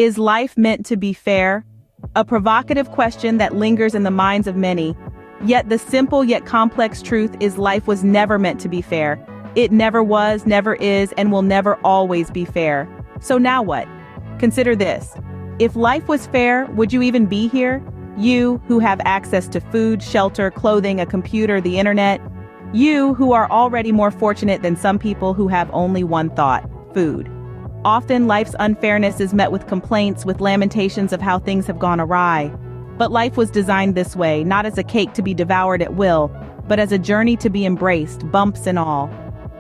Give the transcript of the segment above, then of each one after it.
Is life meant to be fair? A provocative question that lingers in the minds of many. Yet the simple yet complex truth is life was never meant to be fair. It never was, never is, and will never always be fair. So now what? Consider this. If life was fair, would you even be here? You, who have access to food, shelter, clothing, a computer, the internet. You, who are already more fortunate than some people who have only one thought: food. Often life's unfairness is met with complaints, with lamentations of how things have gone awry. But life was designed this way, not as a cake to be devoured at will, but as a journey to be embraced, bumps and all.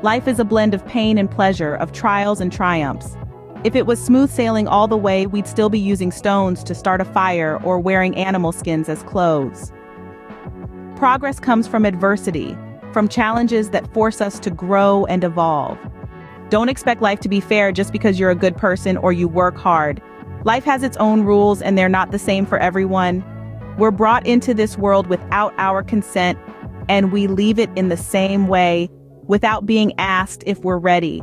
Life is a blend of pain and pleasure, of trials and triumphs. If it was smooth sailing all the way, we'd still be using stones to start a fire or wearing animal skins as clothes. Progress comes from adversity, from challenges that force us to grow and evolve. Don't expect life to be fair just because you're a good person or you work hard. Life has its own rules and they're not the same for everyone. We're brought into this world without our consent, and we leave it in the same way, without being asked if we're ready.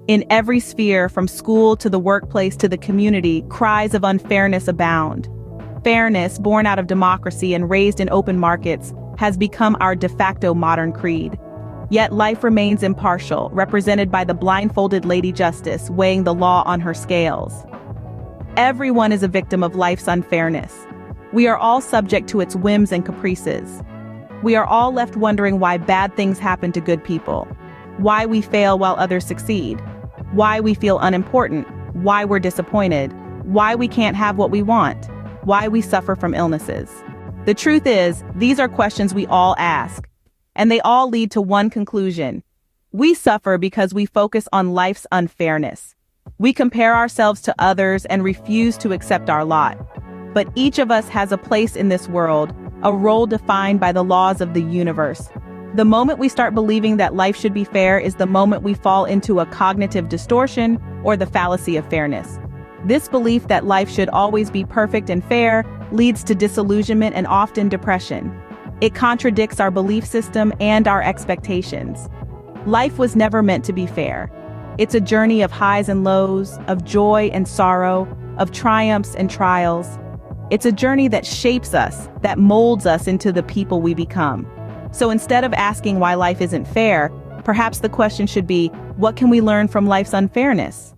In every sphere, from school to the workplace to the community, cries of unfairness abound. Fairness, born out of democracy and raised in open markets, has become our de facto modern creed. Yet life remains impartial, represented by the blindfolded Lady Justice, weighing the law on her scales. Everyone is a victim of life's unfairness. We are all subject to its whims and caprices. We are all left wondering why bad things happen to good people, why we fail while others succeed, why we feel unimportant, why we're disappointed, why we can't have what we want, why we suffer from illnesses. The truth is, these are questions we all ask, and they all lead to one conclusion. We suffer because we focus on life's unfairness. We compare ourselves to others and refuse to accept our lot. But each of us has a place in this world, a role defined by the laws of the universe. The moment we start believing that life should be fair is the moment we fall into a cognitive distortion or the fallacy of fairness. This belief that life should always be perfect and fair leads to disillusionment and often depression. It contradicts our belief system and our expectations. Life was never meant to be fair. It's a journey of highs and lows, of joy and sorrow, of triumphs and trials. It's a journey that shapes us, that molds us into the people we become. So instead of asking why life isn't fair, perhaps the question should be, what can we learn from life's unfairness?